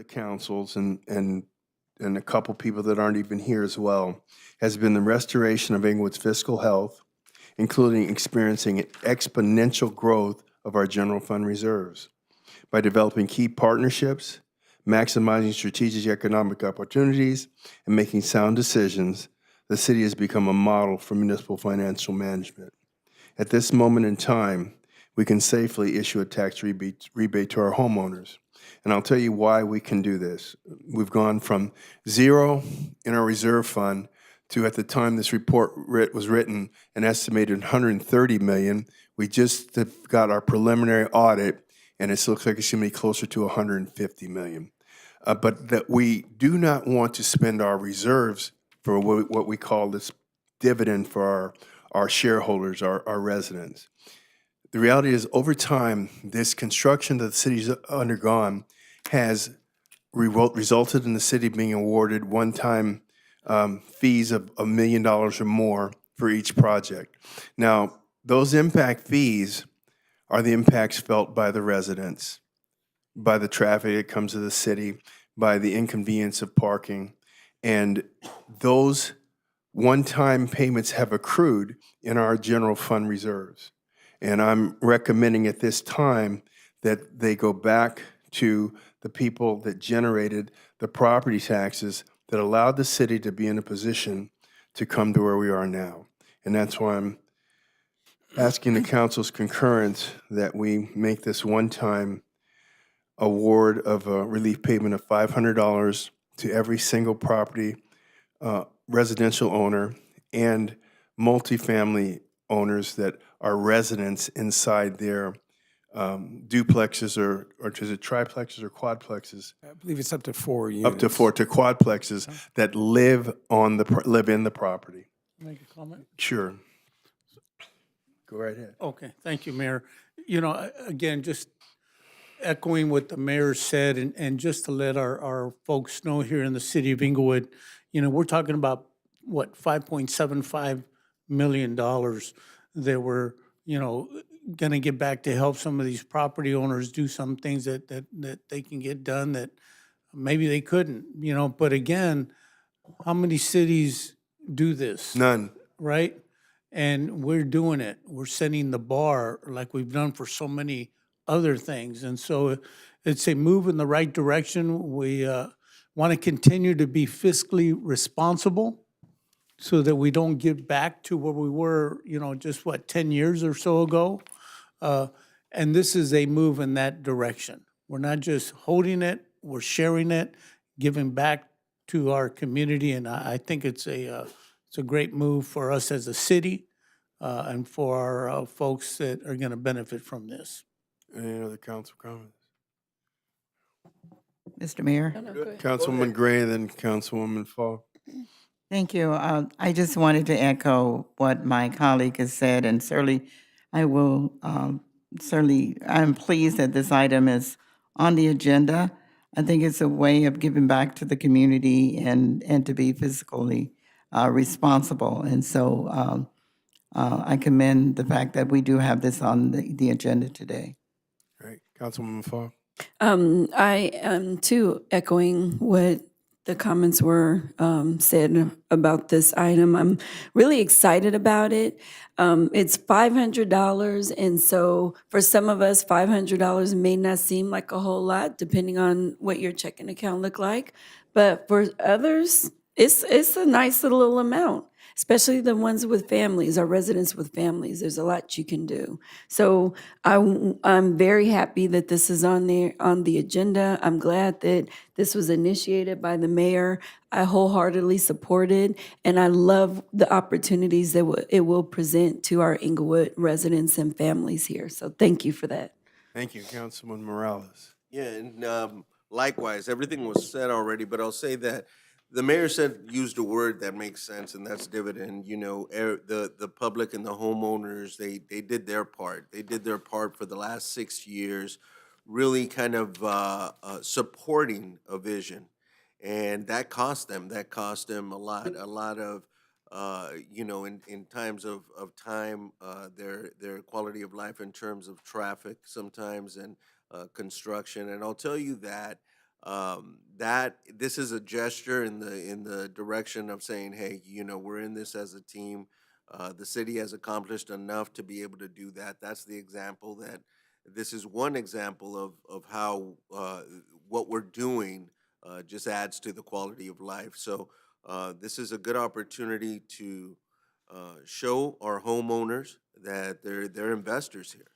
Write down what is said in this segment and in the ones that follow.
the councils and a couple people that aren't even here as well has been the restoration of Inglewood's fiscal health, including experiencing an exponential growth of our general fund reserves. By developing key partnerships, maximizing strategic economic opportunities, and making sound decisions, the city has become a model for municipal financial management. At this moment in time, we can safely issue a tax rebate to our homeowners. And I'll tell you why we can do this. We've gone from zero in our reserve fund to, at the time this report was written, an estimated 130 million. We just got our preliminary audit, and it looks like it's going to be closer to 150 million. But that we do not want to spend our reserves for what we call this dividend for our shareholders, our residents. The reality is, over time, this construction that the city's undergone has resulted in the city being awarded one-time fees of $1 million or more for each project. Now, those impact fees are the impacts felt by the residents, by the traffic that comes to the city, by the inconvenience of parking, and those one-time payments have accrued in our general fund reserves. And I'm recommending at this time that they go back to the people that generated the property taxes that allowed the city to be in a position to come to where we are now. And that's why I'm asking the council's concurrence that we make this one-time award of a relief payment of $500 to every single property residential owner and multifamily owners that are residents inside their duplexes or is it triplexes or quadplexes? I believe it's up to 4 units. Up to 4 to quadplexes that live in the property. Make a comment? Sure. Go right ahead. Okay, thank you, Mayor. You know, again, just echoing what the mayor said, and just to let our folks know here in the city of Inglewood, you know, we're talking about, what, $5.75 million that we're, you know, going to get back to help some of these property owners do some things that they can get done that maybe they couldn't, you know. But again, how many cities do this? None. Right? And we're doing it. We're setting the bar like we've done for so many other things. And so it's a move in the right direction. We want to continue to be fiscally responsible so that we don't get back to where we were, you know, just 10 years or so ago. And this is a move in that direction. We're not just holding it, we're sharing it, giving back to our community. And I think it's a great move for us as a city and for our folks that are going to benefit from this. Any other council comments? Mr. Mayor? Councilwoman Gray and then Councilwoman Falk. Thank you. I just wanted to echo what my colleague has said, and certainly I will, I'm pleased that this item is on the agenda. I think it's a way of giving back to the community and to be fiscally responsible. And so I commend the fact that we do have this on the agenda today. Great. Councilwoman Falk. I am too echoing what the comments were said about this item. I'm really excited about it. It's $500, and so for some of us, $500 may not seem like a whole lot, depending on what your checking account look like. But for others, it's a nice little amount, especially the ones with families, our residents with families. There's a lot you can do. So I'm very happy that this is on the agenda. I'm glad that this was initiated by the mayor. I wholeheartedly support it, and I love the opportunities that it will present to our Inglewood residents and families here. So thank you for that. Thank you, Councilman Morales. Yeah, and likewise, everything was said already, but I'll say that the mayor used a word that makes sense, and that's dividend. You know, the public and the homeowners, they did their part. They did their part for the last 6 years, really kind of supporting a vision. And that cost them. That cost them a lot of, you know, in times of time, their quality of life in terms of traffic sometimes and construction. And I'll tell you that That this is a gesture in the direction of saying, hey, we're in this as a team. The city has accomplished enough to be able to do that. That's the example that this is one example of how what we're doing just adds to the quality of life. So this is a good opportunity to show our homeowners that they're investors here,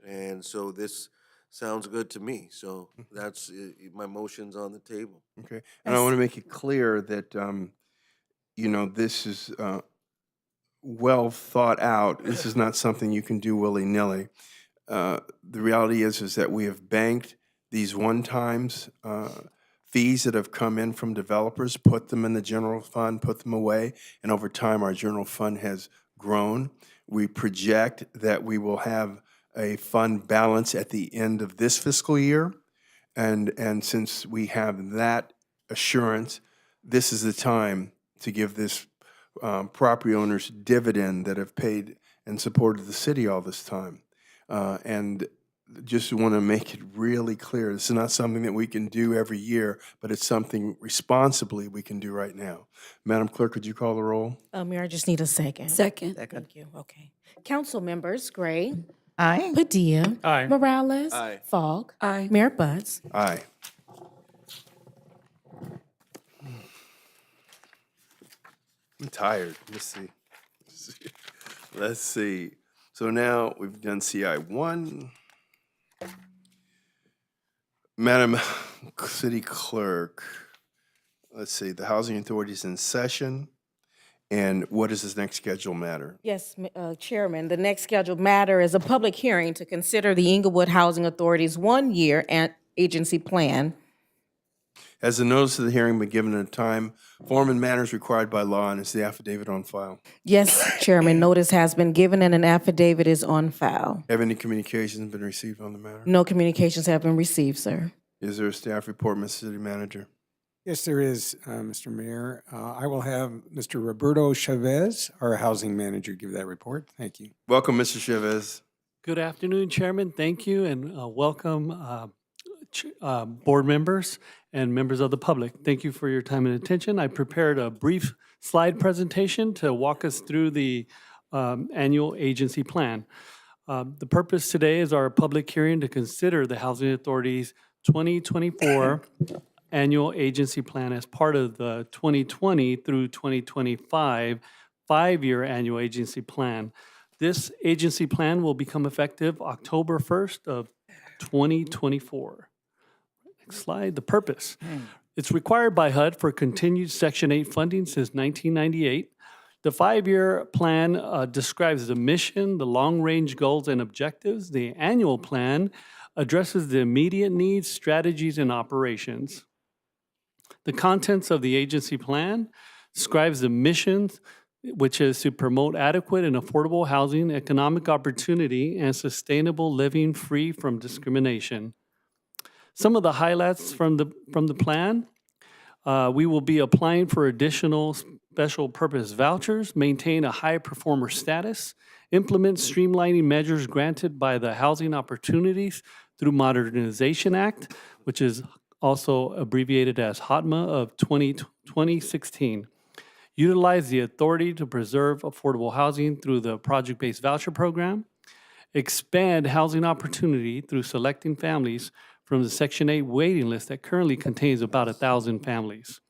and so this sounds good to me. So that's my motion's on the table. Okay. And I want to make it clear that, this is well thought out. This is not something you can do willy-nilly. The reality is that we have banked these one-times fees that have come in from developers, put them in the general fund, put them away, and over time, our general fund has grown. We project that we will have a fund balance at the end of this fiscal year, and since we have that assurance, this is the time to give this property owners dividend that have paid and supported the city all this time. And just want to make it really clear, this is not something that we can do every year, but it's something responsibly we can do right now. Madam Clerk, could you call the roll? Mayor, I just need a second. Second. Thank you. Okay. Council members, Gray, Aye. Padilla. Aye. Morales. Aye. Fogg. Aye. Mayor Butts. Aye. I'm tired. Let's see. Let's see. So now we've done CI 1. Madam City Clerk, let's see, the Housing Authority is in session. And what is this next scheduled matter? Yes, Chairman, the next scheduled matter is a public hearing to consider the Inglewood Housing Authority's one-year agency plan. Has the notice of the hearing been given at a time, form, and manners required by law, and is the affidavit on file? Yes, Chairman, notice has been given and an affidavit is on file. Have any communications been received on the matter? No communications have been received, sir. Is there a staff report, Mr. City Manager? Yes, there is, Mr. Mayor. I will have Mr. Roberto Chavez, our housing manager, give that report. Thank you. Welcome, Mr. Chavez. Good afternoon, Chairman. Thank you, and welcome, board members and members of the public. Thank you for your time and attention. I prepared a brief slide presentation to walk us through the annual agency plan. The purpose today is our public hearing to consider the Housing Authority's 2024 annual agency plan as part of the 2020 through 2025 five-year annual agency plan. This agency plan will become effective October 1st of 2024. Next slide, the purpose. It's required by HUD for continued Section 8 funding since 1998. The five-year plan describes the mission, the long-range goals and objectives. The annual plan addresses the immediate needs, strategies, and operations. The contents of the agency plan describes the missions, which is to promote adequate and affordable housing, economic opportunity, and sustainable living free from discrimination. Some of the highlights from the plan, we will be applying for additional special purpose vouchers, maintain a high performer status, implement streamlining measures granted by the Housing Opportunities through Modernization Act, which is also abbreviated as HOTMA of 2016. Utilize the authority to preserve affordable housing through the project-based voucher program. Expand housing opportunity through selecting families from the Section 8 waiting list that currently contains about 1,000 families.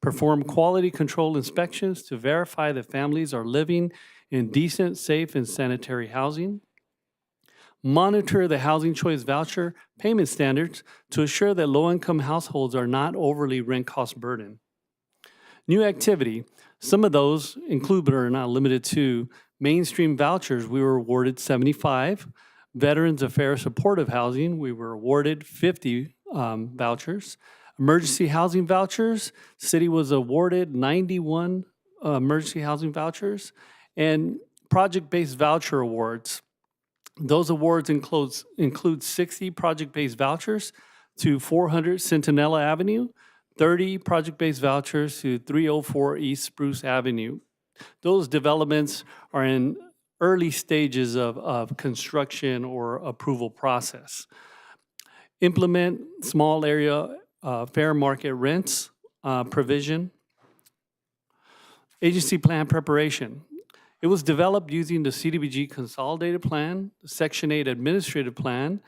Perform quality control inspections to verify that families are living in decent, safe, and sanitary housing. Monitor the Housing Choice Voucher payment standards to assure that low-income households are not overly rent cost burden. New activity. Some of those include, but are not limited to, mainstream vouchers. We were awarded 75. Veterans Affairs Supportive Housing, we were awarded 50 vouchers. Emergency housing vouchers, city was awarded 91 emergency housing vouchers. And project-based voucher awards. Those awards include 60 project-based vouchers to 400 Centinela Avenue, 30 project-based vouchers to 304 East Spruce Avenue. Those developments are in early stages of construction or approval process. Implement small area fair market rents provision. Agency plan preparation. It was developed using the CDBG Consolidated Plan, the Section 8 Administrative Plan,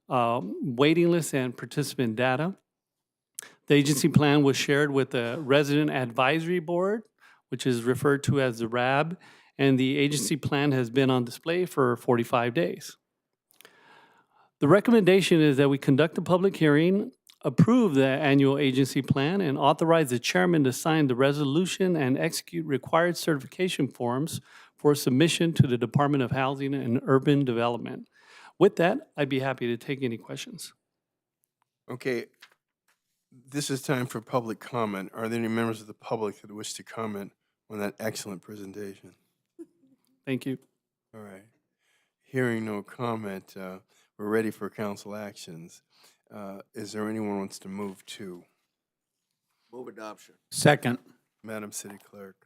waiting list and participant data. The agency plan was shared with the Resident Advisory Board, which is referred to as the RAB, and the agency plan has been on display for 45 days. The recommendation is that we conduct a public hearing, approve the annual agency plan, and authorize the chairman to sign the resolution and execute required certification forms for submission to the Department of Housing and Urban Development. With that, I'd be happy to take any questions. Okay, this is time for public comment. Are there any members of the public that wish to comment on that excellent presentation? Thank you. All right. Hearing no comment, we're ready for council actions. Is there anyone who wants to move to? Move adoption. Second. Madam City Clerk.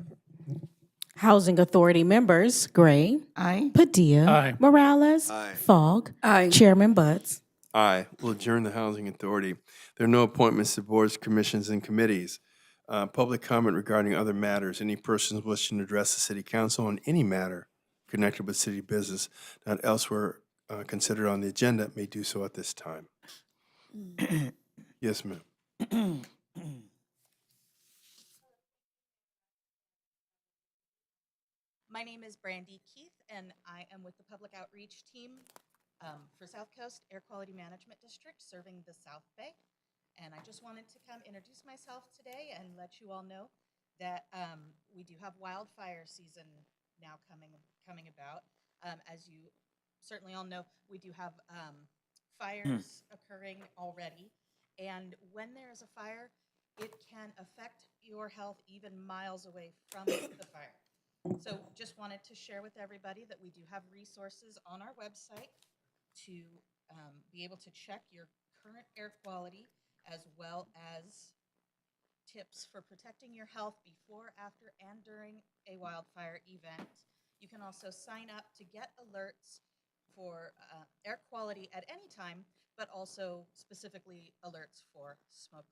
Housing Authority members, Gray, Aye. Padilla. Aye. Morales. Aye. Fogg. Aye. Chairman Butts. Aye. We'll adjourn the Housing Authority. There are no appointments to boards, commissions, and committees. Public comment regarding other matters. Any persons wishing to address the city council on any matter connected with city business not elsewhere considered on the agenda may do so at this time. Yes, ma'am. My name is Brandy Keith, and I am with the Public Outreach Team for South Coast Air Quality Management District, serving the South Bay. And I just wanted to come introduce myself today and let you all know that we do have wildfire season now coming about. As you certainly all know, we do have fires occurring already. And when there is a fire, it can affect your health even miles away from the fire. So just wanted to share with everybody that we do have resources on our website to be able to check your current air quality, as well as tips for protecting your health before, after, and during a wildfire event. You can also sign up to get alerts for air quality at any time, but also specifically alerts for smoke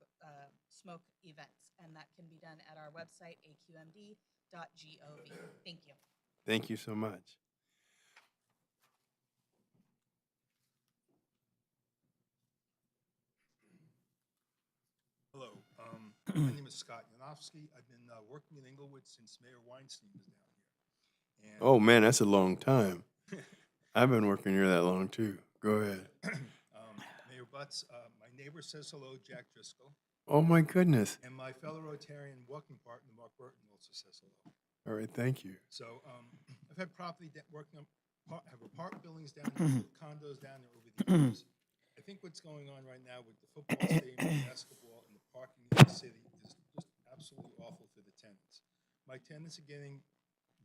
events. And that can be done at our website, aqmd.gov. Thank you. Thank you so much. Hello, my name is Scott Yanofsky. I've been working in Inglewood since Mayor Weinstein was down here. And, Oh, man, that's a long time. I've been working here that long, too. Go ahead. Mayor Butts, my neighbor says hello, Jack Driscoll, Oh, my goodness. and my fellow Rotarian walking partner, Mark Burton, also says hello. All right, thank you. So I've had property working on, have apartment buildings down there, condos down there over the years. I think what's going on right now with the football stadium, the basketball, and the parking in the city is just absolutely awful for the tenants. My tenants are getting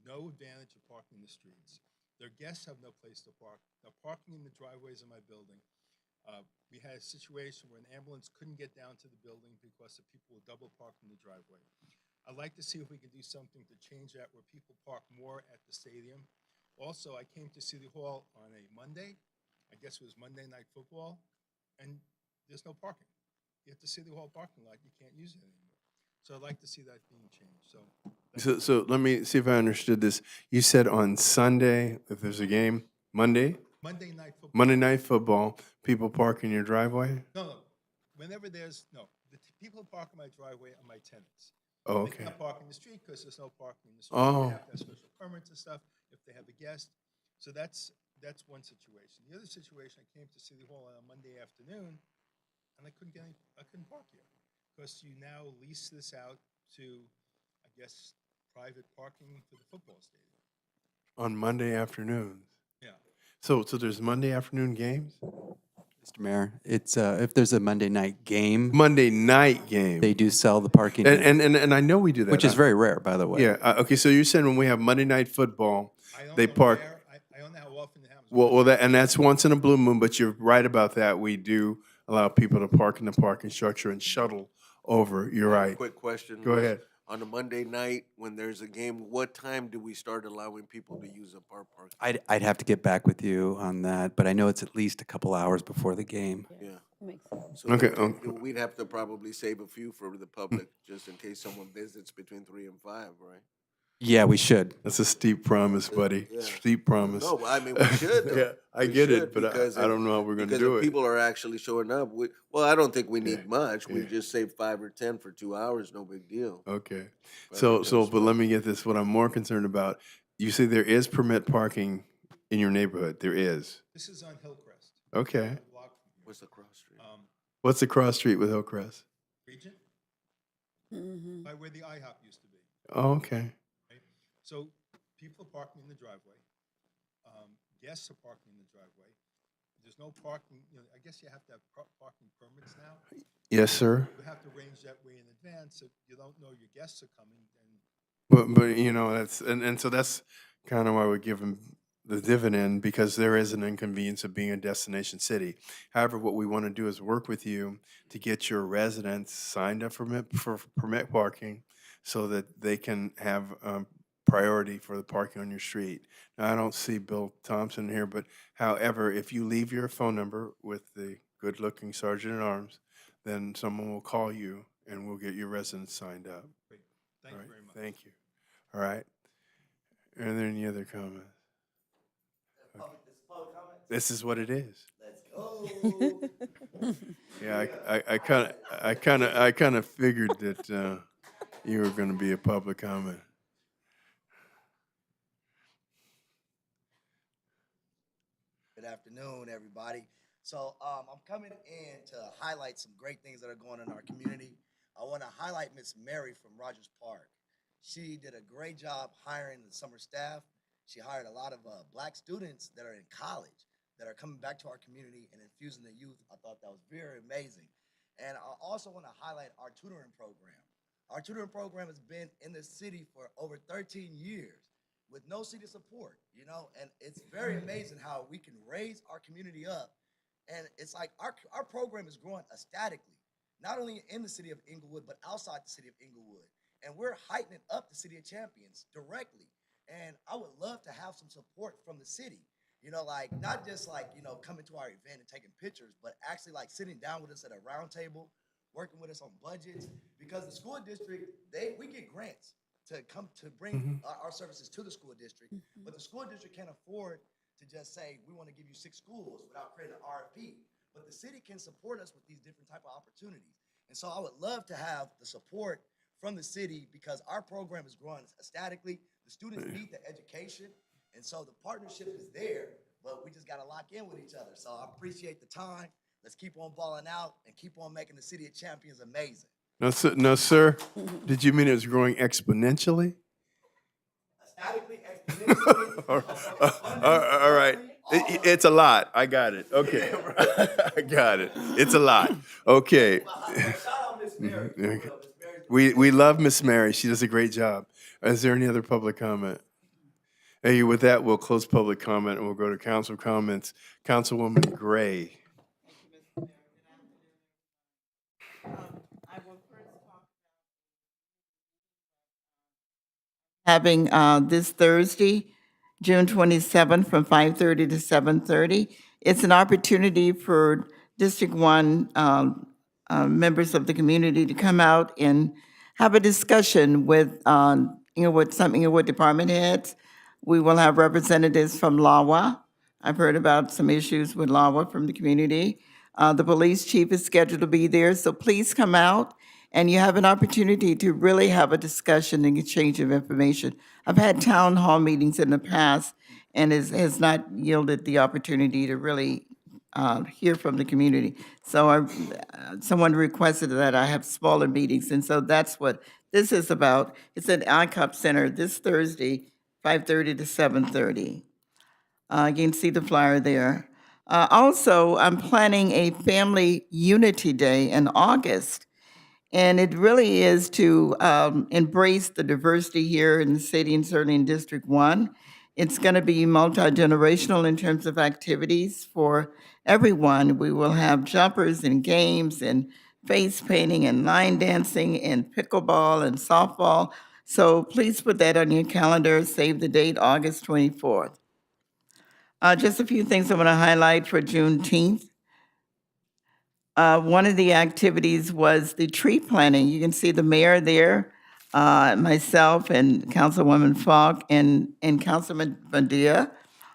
no advantage of parking in the streets. Their guests have no place to park. They're parking in the driveways of my building. We had a situation where an ambulance couldn't get down to the building because the people were double parked in the driveway. I'd like to see if we can do something to change that, where people park more at the stadium. Also, I came to City Hall on a Monday. I guess it was Monday Night Football, and there's no parking. You have the City Hall parking lot, you can't use it anymore. So I'd like to see that being changed, so. So let me see if I understood this. You said on Sunday, if there's a game, Monday? Monday Night Football. Monday Night Football, people park in your driveway? No, whenever there's, the people who park in my driveway are my tenants. Oh, They okay. can't park in the street because there's no parking in the street. Oh. They have to have special permits and stuff if they have a guest. So that's one situation. The other situation, I came to City Hall on a Monday afternoon, and I couldn't park here because you now lease this out to, I guess, private parking for the football stadium. On Monday afternoons. Yeah. So there's Monday afternoon games? Mr. Mayor, it's if there's a Monday night game, Monday night game. they do sell the parking, And I know we do that. which is very rare, by the way. Yeah, okay, so you're saying when we have Monday Night Football, I don't they know park, where- I don't know how often it happens. and that's once in a blue moon, but you're right about that. We do allow people to park in the parking structure and shuttle over, you're right. Quick question. Go ahead. On a Monday night, when there's a game, what time do we start allowing people to use up our park? I'd have to get back with you on that, but I know it's at least a couple hours before the game. Yeah. Makes sense. So Okay, we'd have to probably save a few for the public, just in case someone visits between 3 and 5, right? Yeah, we should. that's a steep promise, buddy. Yeah. Steep promise. No, but I mean, we should though. Yeah, I We get should, it, but because I don't know how we're gonna because do if it. people are actually showing up, well, I don't think we need much. We yeah. just save 5 or 10 for 2 hours, no big deal. Okay. But I So, think so, that's but let fine. me get this, what I'm more concerned about, you say there is permit parking in your neighborhood. There is. This is on Hillcrest, Okay. a block from here. What's the cross street? What's the cross street with Hillcrest? Regent, Mhm. by where the IHOP used to be, Oh, okay. right? So people are parking in the driveway. Guests are parking in the driveway. There's no parking, I guess you have to have parking permits now. Yes, sir. You have to arrange that way in advance. If you don't know your guests are coming, then But that's, and so that's kind of why we give them the dividend, because there is an inconvenience of being a destination city. However, what we want to do is work with you to get your residents signed up for permit parking so that they can have priority for the parking on your street. Now, I don't see Bill Thompson here, but however, if you leave your phone number with the good-looking sergeant at arms, then someone will call you and we'll get your residents signed up. thank All you right, very much. thank you. All right. Are there any other comments? Okay. This is what it is. Let's go. Yeah, I kind of figured that you were going to be a public comment. Good afternoon, everybody. So I'm coming in to highlight some great things that are going on in our community. I want to highlight Miss Mary from Rogers Park. She did a great job hiring the summer staff. She hired a lot of black students that are in college that are coming back to our community and infusing the youth. I thought that was very amazing. And I also want to highlight our tutoring program. Our tutoring program has been in the city for over 13 years with no city support, and it's very amazing how we can raise our community up. And it's like our program is growing ecstatically, not only in the city of Inglewood, but outside the city of Inglewood. And we're heightening up the city of champions directly. And I would love to have some support from the city, like not just like, coming to our event and taking pictures, but actually like sitting down with us at a round table, working with us on budgets, because the school district, we get grants to come to bring our services to the school district, but the school district can't afford to just say, we want to give you 6 schools without creating an RFP. But the city can support us with these different type of opportunities. And so I would love to have the support from the city because our program is growing ecstatically. The students need the education. And so the partnership is there, but we just got to lock in with each other. So I appreciate the time. Let's keep on balling out and keep on making the city of champions amazing. No, sir. No, sir. Did you mean it was growing exponentially? Ecstatically, exponentially. All right. It's a lot. I got it. Okay. I got it. It's a lot. Okay. Shout out Miss Mary. Okay. Miss Mary's We love Miss Mary. She does a great job. Is there any other public comment? Hey, with that, we'll close public comment and we'll go to council comments. Councilwoman Gray. Having this Thursday, June 27th, from 5:30 to 7:30. It's an opportunity for District 1 members of the community to come out and have a discussion with some Inglewood department heads. We will have representatives from LAWA. I've heard about some issues with LAWA from the community. The police chief is scheduled to be there, so please come out and you have an opportunity to really have a discussion and exchange of information. I've had town hall meetings in the past, and has not yielded the opportunity to really hear from the community. So someone requested that I have smaller meetings, and so that's what this is about. It's at ICOP Center this Thursday, 5:30 to 7:30. You can see the flyer there. Also, I'm planning a Family Unity Day in August. And it really is to embrace the diversity here in the city and certainly in District 1. It's going to be multi-generational in terms of activities for everyone. We will have jumpers and games and face painting and line dancing and pickleball and softball. So please put that on your calendar. Save the date, August 24th. Just a few things I want to highlight for Juneteenth. one of the activities was the tree planting. You can see the mayor there, myself and Councilwoman Falk and Councilman Badia,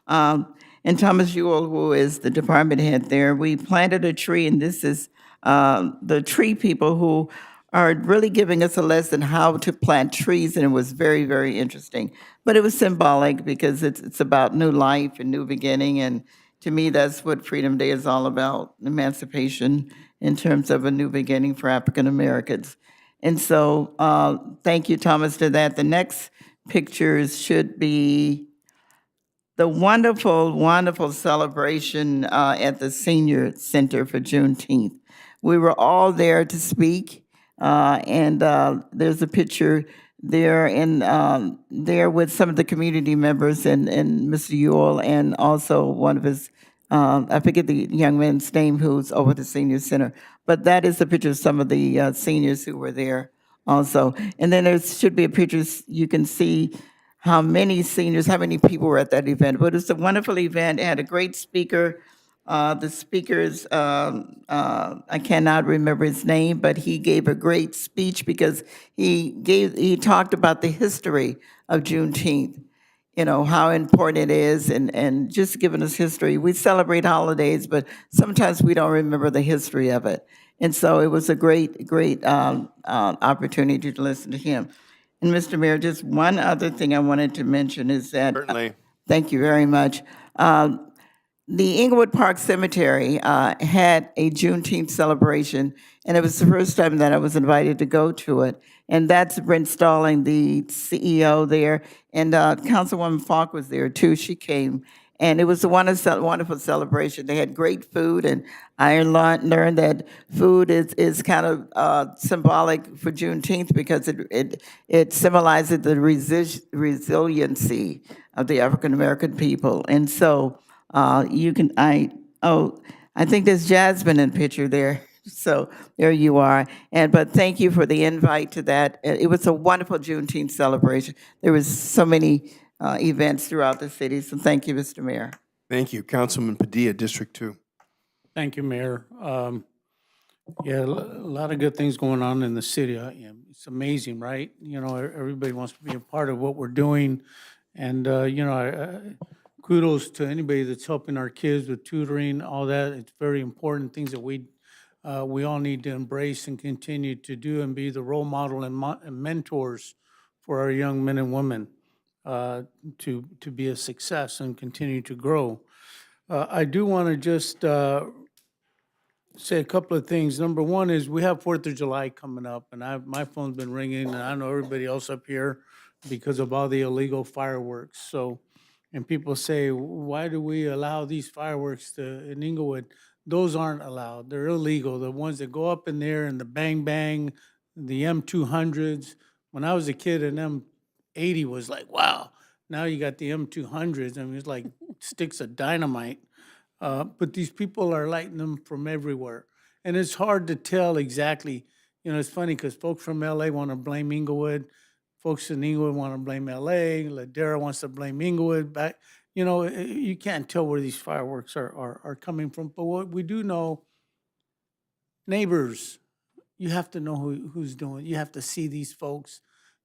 and Thomas Ewell, who is the department head there. We planted a tree, and this is the tree people who are really giving us a lesson how to plant trees, and it was very, very interesting. But it was symbolic because it's about new life and new beginning, and to me, that's what Freedom Day is all about, emancipation in terms of a new beginning for African Americans. And so, thank you, Thomas, for that. The next pictures should be the wonderful, wonderful celebration at the Senior Center for Juneteenth. We were all there to speak, and there's a picture there and there with some of the community members and Mr. Ewell and also one of his, I forget the young man's name who's over the Senior Center, but that is a picture of some of the seniors who were there also. And then there should be a picture, you can see how many seniors, how many people were at that event. But it's a wonderful event. It had a great speaker. The speakers, I cannot remember his name, but he gave a great speech because he talked about the history of Juneteenth, you know, how important it is, and just giving us history. We celebrate holidays, but sometimes we don't remember the history of it. And so it was a great, great opportunity to listen to him. And Mr. Mayor, just one other thing I wanted to mention is that. Certainly. Thank you very much. The Inglewood Park Cemetery had a Juneteenth celebration, and it was the first time that I was invited to go to it. And that's Brent Stalling, the CEO there, and Councilwoman Falk was there too. She came, and it was a wonderful celebration. They had great food, and I learned that food is kind of symbolic for Juneteenth because it symbolizes the resiliency of the African American people. And so I think there's Jasmine in picture there. So there you are. But thank you for the invite to that. It was a wonderful Juneteenth celebration. There was so many events throughout the city. So thank you, Mr. Mayor. Thank you. Councilman Padilla, District 2. Thank you, Mayor. Yeah, a lot of good things going on in the city. Yeah, it's amazing, right? You know, everybody wants to be a part of what we're doing. And, you know, kudos to anybody that's helping our kids with tutoring, all that. It's very important, things that we all need to embrace and continue to do and be the role model and mentors for our young men and women to be a success and continue to grow. I do want to just say a couple of things. Number one is we have 4th of July coming up, and my phone's been ringing, and I know everybody else up here because of all the illegal fireworks. So, and people say, why do we allow these fireworks in Inglewood? Those aren't allowed. They're illegal. The ones that go up in there and the bang bang, the M200s. When I was a kid, an M80 was like, wow. Now you got the M200s. I mean, it's like sticks of dynamite. But these people are lighting them from everywhere. And it's hard to tell exactly. You know, it's funny because folks from LA want to blame Inglewood. Folks in Inglewood want to blame LA. Ladera wants to blame Inglewood. You know, you can't tell where these fireworks are coming from. But what we do know, neighbors, you have to know who's doing it. You have to see these folks.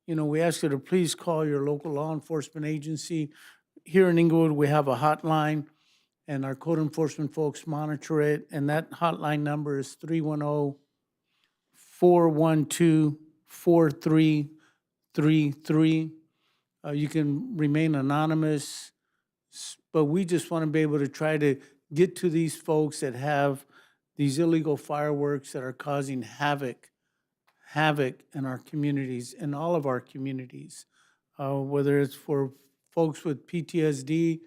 You know, we ask you to please call your local law enforcement agency. Here in Inglewood, we have a hotline, and our code enforcement folks monitor it. And that hotline number is 310-412-4333. You can remain anonymous, but we just want to be able to try to get to these folks that have these illegal fireworks that are causing havoc in our communities, in all of our communities, whether it's for folks with PTSD,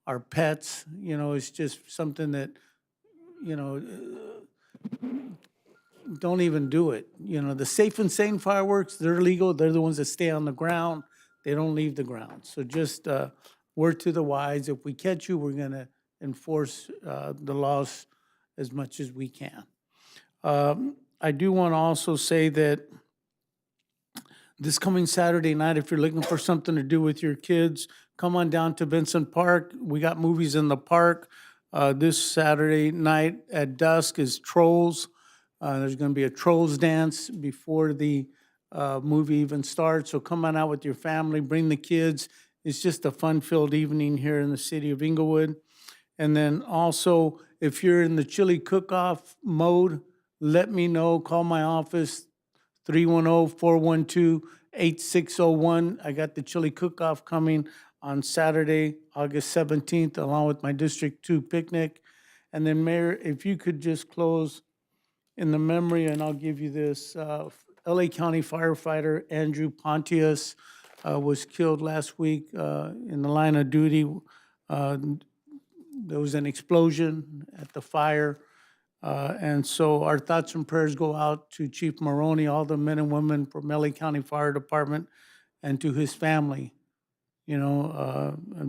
our pets. You know, it's just something that, you know, don't even do it. You know, the safe and sane fireworks, they're legal. They're the ones that stay on the ground. They don't leave the ground. So just word to the wise, if we catch you, we're going to enforce the laws as much as we can. I do want to also say that this coming Saturday night, if you're looking for something to do with your kids, come on down to Vincent Park. We got movies in the park. This Saturday night at dusk is Trolls. There's going to be a Trolls dance before the movie even starts. So come on out with your family, bring the kids. It's just a fun-filled evening here in the city of Inglewood. And then also, if you're in the chili cook-off mode, let me know. Call my office, 310-412-8601. I got the chili cook-off coming on Saturday, August 17th, along with my District 2 picnic. And then Mayor, if you could just close in the memory, and I'll give you this, LA County firefighter Andrew Pontius was killed last week in the line of duty. There was an explosion at the fire. And so our thoughts and prayers go out to Chief Maroney, all the men and women from LA County Fire Department, and to his family.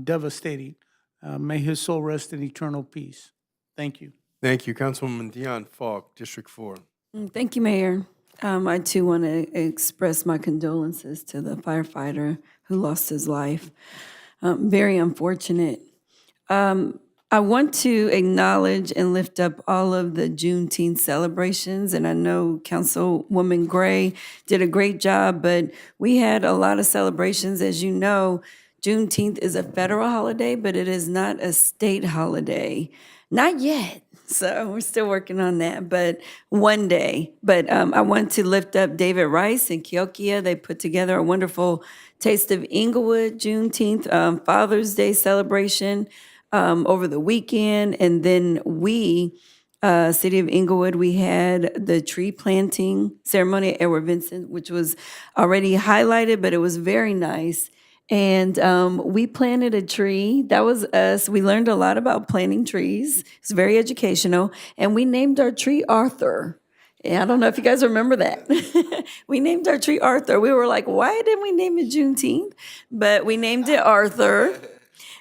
Devastating. May his soul rest in eternal peace. Thank you. Thank you. Councilwoman Dion Falk, District 4. Thank you, Mayor. I too want to express my condolences to the firefighter who lost his life. Very unfortunate. I want to acknowledge and lift up all of the Juneteenth celebrations, and I know Councilwoman Gray did a great job, but we had a lot of celebrations. As you know, Juneteenth is a federal holiday, but it is not a state holiday. Not yet. So we're still working on that, but one day. But I want to lift up David Rice and Kiokia. They put together a wonderful Taste of Inglewood Juneteenth Father's Day celebration over the weekend. And then City of Inglewood, we had the tree planting ceremony at Edward Vincent, which was already highlighted, but it was very nice. And we planted a tree. That was us. We learned a lot about planting trees. It's very educational. And we named our tree Arthur. Yeah, I don't know if you guys remember that. We named our tree Arthur. We were like, why didn't we name it Juneteenth? But we named it Arthur.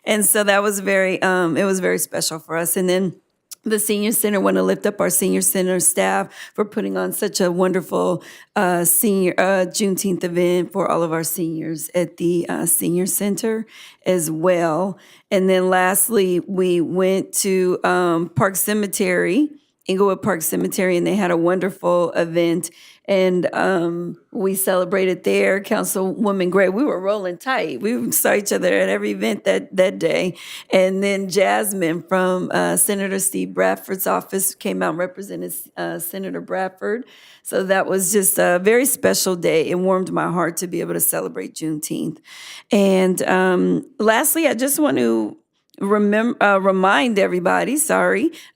And so that was it was very special for us. And then the Senior Center, want to lift up our Senior Center staff for putting on such a wonderful Juneteenth event for all of our seniors at the Senior Center as well. And then lastly, we went to Park Cemetery, Inglewood Park Cemetery, and they had a wonderful event. And we celebrated there. Councilwoman Gray, we were rolling tight. We saw each other at every event that day. And then Jasmine from Senator Steve Bradford's office came out and represented Senator Bradford. So that was just a very special day. It warmed my heart to be able to celebrate Juneteenth. And lastly, I just want to remind everybody,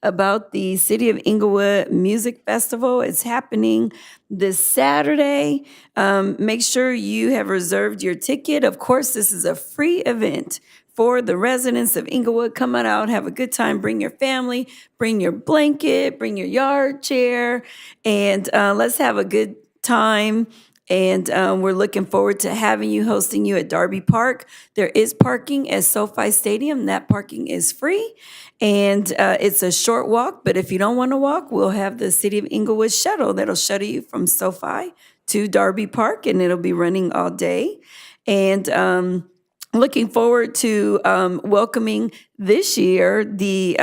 about the City of Inglewood Music Festival. It's happening this Saturday. Make sure you have reserved your ticket. Of course, this is a free event for the residents of Inglewood. Come on out, have a good time. Bring your family, bring your blanket, bring your yard chair, and let's have a good time. And we're looking forward to hosting you at Darby Park. There is parking at SoFi Stadium. That parking is free. And it's a short walk, but if you don't want to walk, we'll have the City of Inglewood shuttle that'll shuttle you from SoFi to Darby Park, and it'll be running all day. And looking forward to welcoming this year the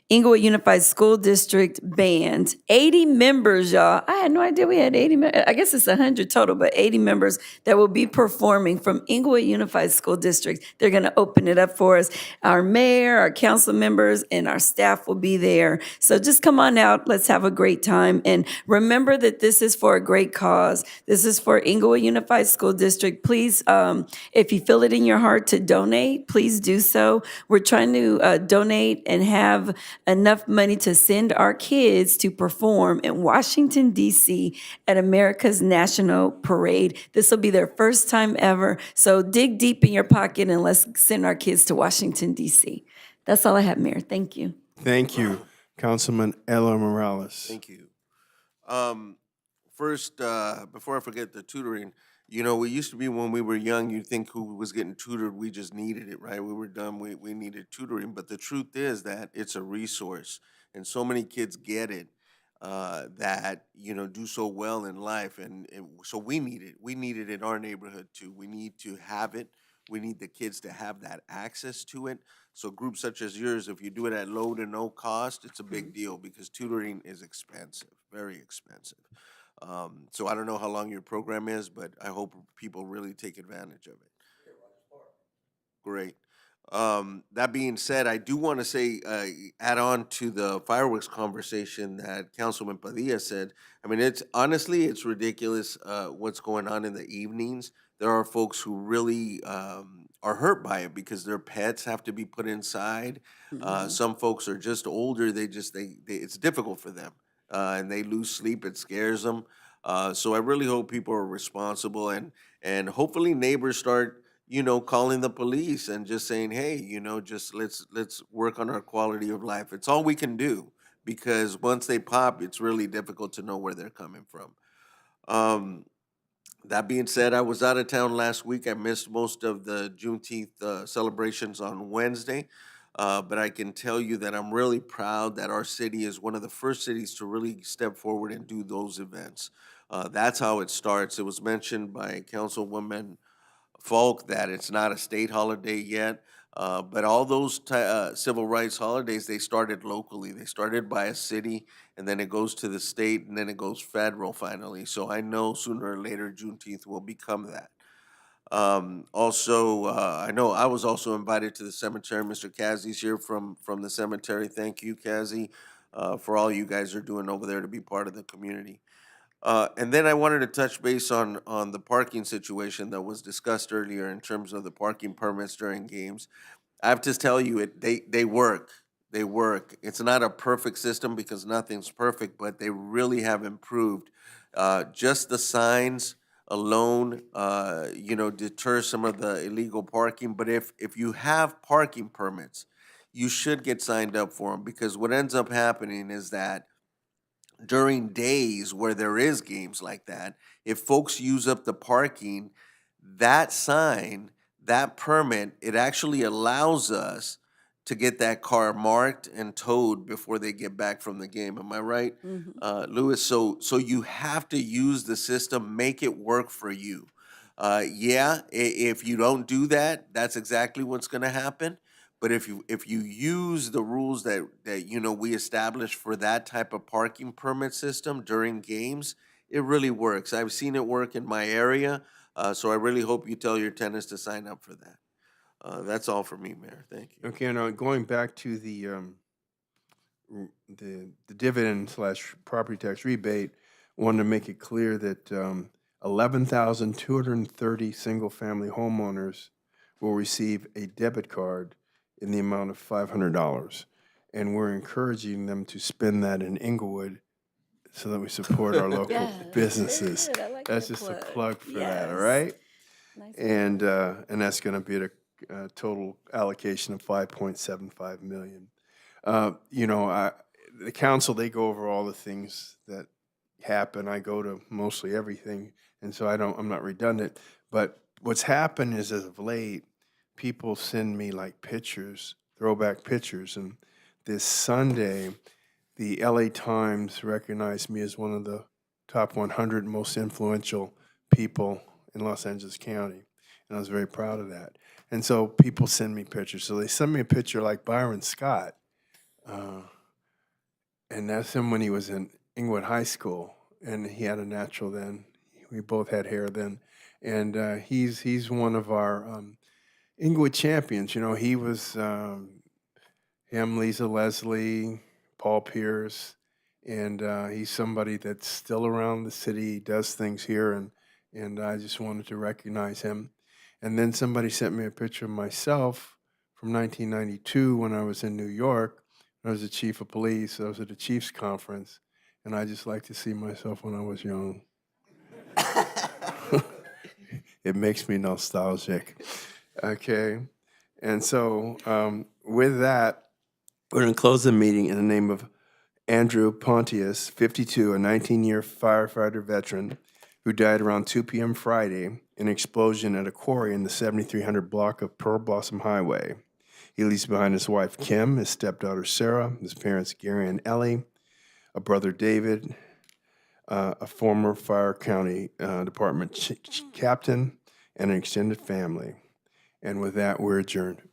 Inglewood Unified School District Band. 80 members, y'all. I had no idea we had 80 members. I guess it's 100 total, but 80 members that will be performing from Inglewood Unified School District. They're going to open it up for us. Our mayor, our council members, and our staff will be there. So just come on out. Let's have a great time. And remember that this is for a great cause. This is for Inglewood Unified School District. Please, if you feel it in your heart to donate, please do so. We're trying to donate and have enough money to send our kids to perform in Washington, D.C. at America's National Parade. This will be their first time ever. So dig deep in your pocket and let's send our kids to Washington, D.C. That's all I have, Mayor. Thank you. Thank you. Councilman Ella Morales. Thank you. First, before I forget the tutoring, we used to be when we were young, you'd think who was getting tutored, we just needed it, right? We were dumb, we needed tutoring. But the truth is that it's a resource. And so many kids get it that, do so well in life. And so we need it. We need it in our neighborhood too. We need to have it. We need the kids to have that access to it. So groups such as yours, if you do it at low to no cost, it's a big deal because tutoring is expensive, very expensive. So I don't know how long your program is, but I hope people really take advantage of it. Great. That being said, I do want to say, add on to the fireworks conversation that Councilman Padilla said. I mean, it's honestly, it's ridiculous what's going on in the evenings. There are folks who really are hurt by it because their pets have to be put inside. Some folks are just older; they it's difficult for them, and they lose sleep. It scares them. So I really hope people are responsible and hopefully neighbors start calling the police and just saying, hey, just let's work on our quality of life. It's all we can do because once they pop, it's really difficult to know where they're coming from. Um, that being said, I was out of town last week. I missed most of the Juneteenth celebrations on Wednesday. But I can tell you that I'm really proud that our city is one of the first cities to really step forward and do those events. That's how it starts. It was mentioned by Councilwoman Falk that it's not a state holiday yet. But all those civil rights holidays, they started locally. They started by a city, and then it goes to the state, and then it goes federal finally. So I know sooner or later Juneteenth will become that. Also, I know I was also invited to the cemetery. Mr. Kazi's here from the cemetery. Thank you, Kazi, for all you guys are doing over there to be part of the community. And then I wanted to touch base on the parking situation that was discussed earlier in terms of the parking permits during games. I have to tell you, they work. They work. It's not a perfect system because nothing's perfect, but they really have improved. Just the signs alone, deter some of the illegal parking. But if you have parking permits, you should get signed up for them because what ends up happening is that during days where there is games like that, if folks use up the parking, that sign, that permit, it actually allows us to get that car marked and towed before they get back from the game. Am I right, Louis? So you have to use the system, make it work for you. Yeah, if you don't do that, that's exactly what's going to happen. But if you use the rules that we established for that type of parking permit system during games, it really works. I've seen it work in my area, so I really hope you tell your tenants to sign up for that. That's all for me, Mayor. Thank you. Okay, now going back to the dividend slash property tax rebate, wanted to make it clear that 11,230 single-family homeowners will receive a debit card in the amount of $500. And we're encouraging them to spend that in Inglewood so that we support our local Yes, businesses. good. I like That's that just a plug. plug for that, all Yes. right? Nice And that's going to be at a total allocation of 5.75 million. The council, they go over all the things that happen. I go to mostly everything, and so I'm not redundant. But what's happened is, as of late, people send me like pictures, throwback pictures, and this Sunday, the LA Times recognized me as one of the top 100 most influential people in Los Angeles County, and I was very proud of that. And so people send me pictures. So they send me a picture like Byron Scott, and that's him when he was in Inglewood High School, and he had a natural then. We both had hair then, and he's one of our Inglewood champions. He was him, Lisa Leslie, Paul Pierce, and he's somebody that's still around the city, does things here, and I just wanted to recognize him. And then somebody sent me a picture of myself from 1992 when I was in New York. I was the chief of police. I was at the Chiefs Conference, and I just like to see myself when I was young. It makes me nostalgic. Okay. And so with that, we're going to close the meeting in the name of Andrew Pontius, 52, a 19-year firefighter veteran who died around 2 p.m. Friday in an explosion at a quarry in the 7300 block of Pearl Blossom Highway. He leaves behind his wife, Kim, his stepdaughter, Sarah, his parents, Gary and Ellie, a brother, David, a former Fire County Department captain, and an extended family. And with that, we're adjourned.